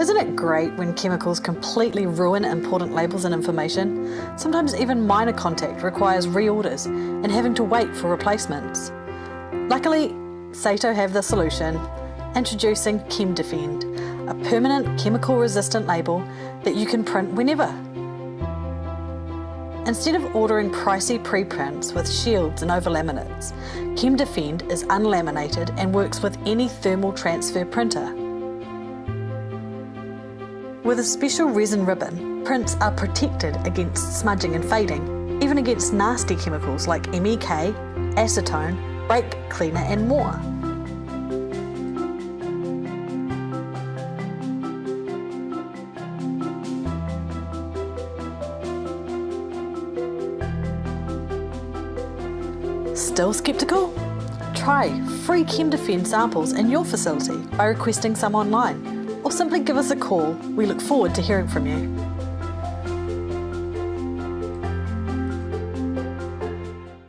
Isn't it great when chemicals completely ruin important labels and information? Sometimes even minor contact requires reorders and having to wait for replacements. Luckily, Saito have the solution. Introducing ChemDefend, a permanent chemical-resistant label that you can print whenever. Instead of ordering pricey preprints with shields and overlaminates, ChemDefend is unlaminated and works with any thermal transfer printer. With a special resin ribbon, prints are protected against smudging and fading, even against nasty chemicals like MEK, acetone, brake cleaner and more. Still skeptical? Try free ChemDefend samples in your facility by requesting some online, or simply give us a call. We look forward to hearing from you.